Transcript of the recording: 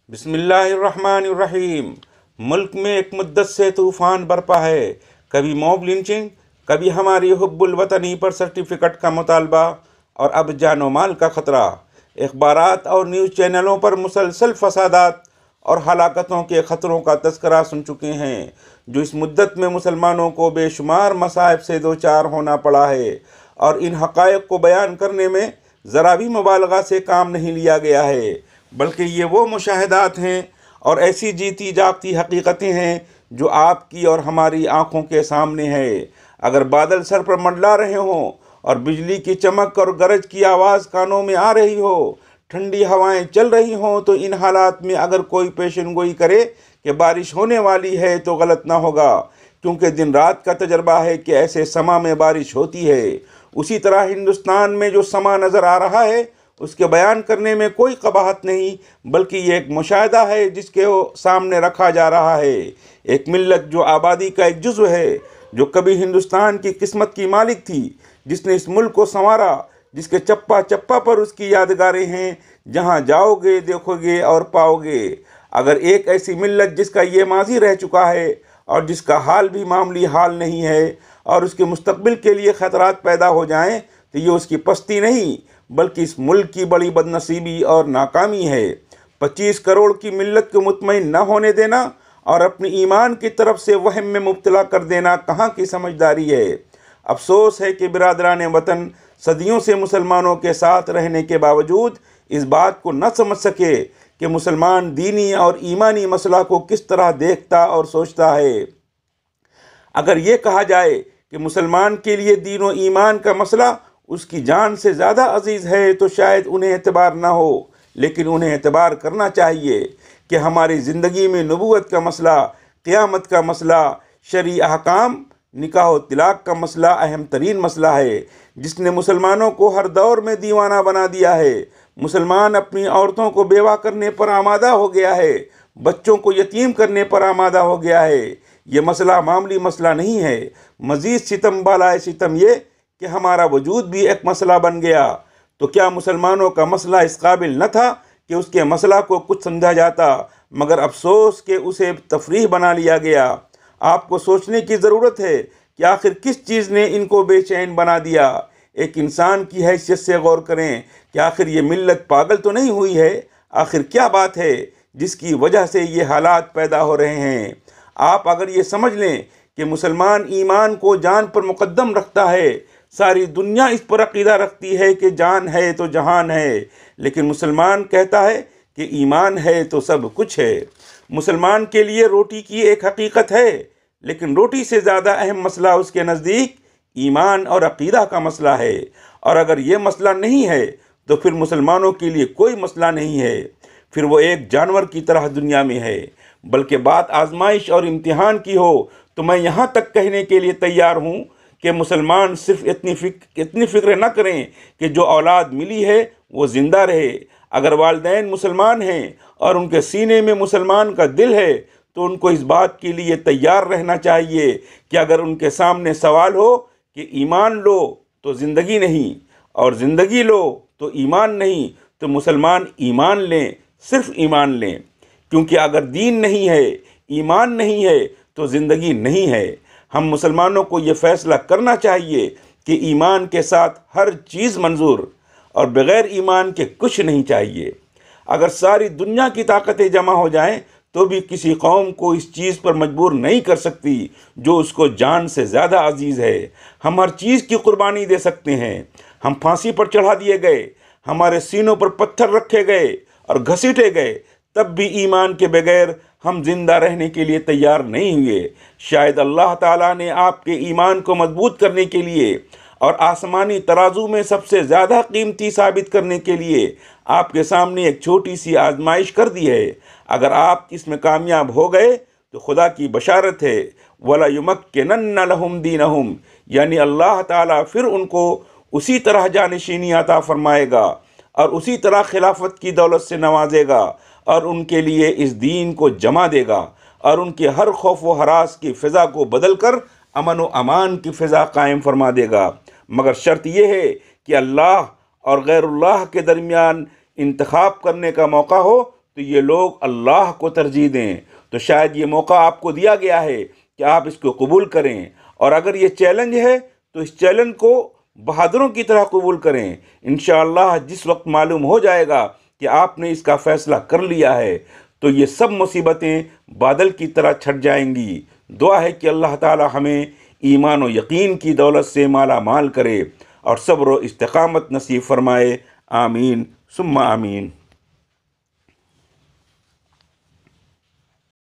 بسم اللہ الرحمن الرحیم۔ ملک میں ایک مدت سے طوفان برپا ہے، کبھی موب لنچنگ، کبھی ہماری حب الوطنی پر سرٹیفکیٹ کا مطالبہ، اور اب جان و مال کا خطرہ۔ اخبارات اور نیوز چینلوں پر مسلسل فسادات اور ہلاکتوں کے خطروں کا تذکرہ سن چکے ہیں، جو اس مدت میں مسلمانوں کو بے شمار مصائب سے دوچار ہونا پڑا ہے، اور ان حقائق کو بیان کرنے میں ذرا بھی مبالغہ سے کام نہیں لیا گیا ہے، بلکہ یہ وہ مشاہدات ہیں اور ایسی جیتی جاگتی حقیقتیں ہیں جو آپ کی اور ہماری آنکھوں کے سامنے ہے۔ اگر بادل سر پر منڈلا رہے ہوں اور بجلی کی چمک اور گرج کی آواز کانوں میں آ رہی ہو، ٹھنڈی ہوائیں چل رہی ہوں، تو ان حالات میں اگر کوئی پیشن گوئی کرے کہ بارش ہونے والی ہے تو غلط نہ ہوگا، کیونکہ دن رات کا تجربہ ہے کہ ایسے سما میں بارش ہوتی ہے۔ اسی طرح ہندوستان میں جو سما نظر آ رہا ہے، اس کے بیان کرنے میں کوئی قباحت نہیں، بلکہ یہ ایک مشاہدہ ہے جس کے سامنے رکھا جا رہا ہے۔ ایک ملت جو آبادی کا ایک جزو ہے، جو کبھی ہندوستان کی قسمت کی مالک تھی، جس نے اس ملک کو سنوارا، جس کے چپا چپا پر اس کی یادگاریں ہیں، جہاں جاؤ گے دیکھو گے اور پاؤ گے۔ اگر ایک ایسی ملت جس کا یہ ماضی رہ چکا ہے اور جس کا حال بھی معمولی حال نہیں ہے، اور اس کے مستقبل کے لیے خطرات پیدا ہو جائیں، تو یہ اس کی پستی نہیں بلکہ اس ملک کی بڑی بدنصیبی اور ناکامی ہے۔ 25 کروڑ کی ملت کو مطمئن نہ ہونے دینا اور اپنی ایمان کی طرف سے وہم میں مبتلا کر دینا کہاں کی سمجھداری ہے۔ افسوس ہے کہ برادران وطن صدیوں سے مسلمانوں کے ساتھ رہنے کے باوجود اس بات کو نہ سمجھ سکے کہ مسلمان دینی اور ایمانی مسئلہ کو کس طرح دیکھتا اور سوچتا ہے۔ اگر یہ کہا جائے کہ مسلمان کے لیے دین و ایمان کا مسئلہ اس کی جان سے زیادہ عزیز ہے، تو شاید انہیں اعتبار نہ ہو، لیکن انہیں اعتبار کرنا چاہیے کہ ہماری زندگی میں نبوت کا مسئلہ، قیامت کا مسئلہ، شرعی احکام، نکاح و طلاق کا مسئلہ اہم ترین مسئلہ ہے، جس نے مسلمانوں کو ہر دور میں دیوانہ بنا دیا ہے۔ مسلمان اپنی عورتوں کو بیوہ کرنے پر آمادہ ہو گیا ہے، بچوں کو یتیم کرنے پر آمادہ ہو گیا ہے۔ یہ مسئلہ معمولی مسئلہ نہیں ہے، مزید ستم بالائے ستم یہ کہ ہمارا وجود بھی ایک مسئلہ بن گیا۔ تو کیا مسلمانوں کا مسئلہ اس قابل نہ تھا کہ اس کے مسئلہ کو کچھ سمجھا جاتا، مگر افسوس کہ اسے تفریح بنا لیا گیا۔ آپ کو سوچنے کی ضرورت ہے کہ آخر کس چیز نے ان کو بے چین بنا دیا۔ ایک انسان کی حیثیت سے غور کریں کہ آخر یہ ملت پاگل تو نہیں ہوئی ہے؟ آخر کیا بات ہے جس کی وجہ سے یہ حالات پیدا ہو رہے ہیں؟ آپ اگر یہ سمجھ لیں کہ مسلمان ایمان کو جان پر مقدم رکھتا ہے، ساری دنیا اس پر عقیدہ رکھتی ہے کہ جان ہے تو جہان ہے، لیکن مسلمان کہتا ہے کہ ایمان ہے تو سب کچھ ہے۔ مسلمان کے لیے روٹی کی ایک حقیقت ہے، لیکن روٹی سے زیادہ اہم مسئلہ اس کے نزدیک ایمان اور عقیدہ کا مسئلہ ہے، اور اگر یہ مسئلہ نہیں ہے تو پھر مسلمانوں کے لیے کوئی مسئلہ نہیں ہے، پھر وہ ایک جانور کی طرح دنیا میں ہے۔ بلکہ بات آزمائش اور امتحان کی ہو تو میں یہاں تک کہنے کے لیے تیار ہوں کہ مسلمان صرف اتنی فکر نہ کریں کہ جو اولاد ملی ہے وہ زندہ رہے۔ اگر والدین مسلمان ہیں اور ان کے سینے میں مسلمان کا دل ہے، تو ان کو اس بات کے لیے تیار رہنا چاہیے کہ اگر ان کے سامنے سوال ہو کہ ایمان لو تو زندگی نہیں، اور زندگی لو تو ایمان نہیں، تو مسلمان ایمان لیں، صرف ایمان لیں، کیونکہ اگر دین نہیں ہے، ایمان نہیں ہے، تو زندگی نہیں ہے۔ ہم مسلمانوں کو یہ فیصلہ کرنا چاہیے کہ ایمان کے ساتھ ہر چیز منظور، اور بغیر ایمان کے کچھ نہیں چاہیے۔ اگر ساری دنیا کی طاقتیں جمع ہو جائیں تو بھی کسی قوم کو اس چیز پر مجبور نہیں کر سکتی جو اس کو جان سے زیادہ عزیز ہے۔ ہم ہر چیز کی قربانی دے سکتے ہیں، ہم پھانسی پر چڑھا دیے گئے، ہمارے سینوں پر پتھر رکھے گئے اور گھسیٹے گئے، تب بھی ایمان کے بغیر ہم زندہ رہنے کے لیے تیار نہیں ہوئے۔ شاید اللہ تعالیٰ نے آپ کے ایمان کو مضبوط کرنے کے لیے اور آسمانی ترازو میں سب سے زیادہ قیمتی ثابت کرنے کے لیے آپ کے سامنے ایک چھوٹی سی آزمائش کر دی ہے۔ اگر آپ اس میں کامیاب ہو گئے تو خدا کی بشارت ہے، وَلَيُمَكِّنَنَّ لَهُمْ دِينَهُمْ، یعنی اللہ تعالیٰ پھر ان کو اسی طرح جانشینی عطا فرمائے گا اور اسی طرح خلافت کی دولت سے نوازے گا، اور ان کے لیے اس دین کو جمع دے گا، اور ان کے ہر خوف و ہراس کی فضا کو بدل کر امن و امان کی فضا قائم فرما دے گا۔ مگر شرط یہ ہے کہ اللہ اور غیر اللہ کے درمیان انتخاب کرنے کا موقع ہو تو یہ لوگ اللہ کو ترجیح دیں۔ تو شاید یہ موقع آپ کو دیا گیا ہے کہ آپ اس کو قبول کریں، اور اگر یہ چیلنج ہے تو اس چیلنج کو بہادروں کی طرح قبول کریں۔ انشاءاللہ جس وقت معلوم ہو جائے گا کہ آپ نے اس کا فیصلہ کر لیا ہے تو یہ سب مصیبتیں بادل کی طرح چھٹ جائیں گی۔ دعا ہے کہ اللہ تعالی ہمیں ایمان و یقین کی دولت سے مالا مال کرے اور صبر و استقامت نصیب فرمائے۔ آمین ثم آمین۔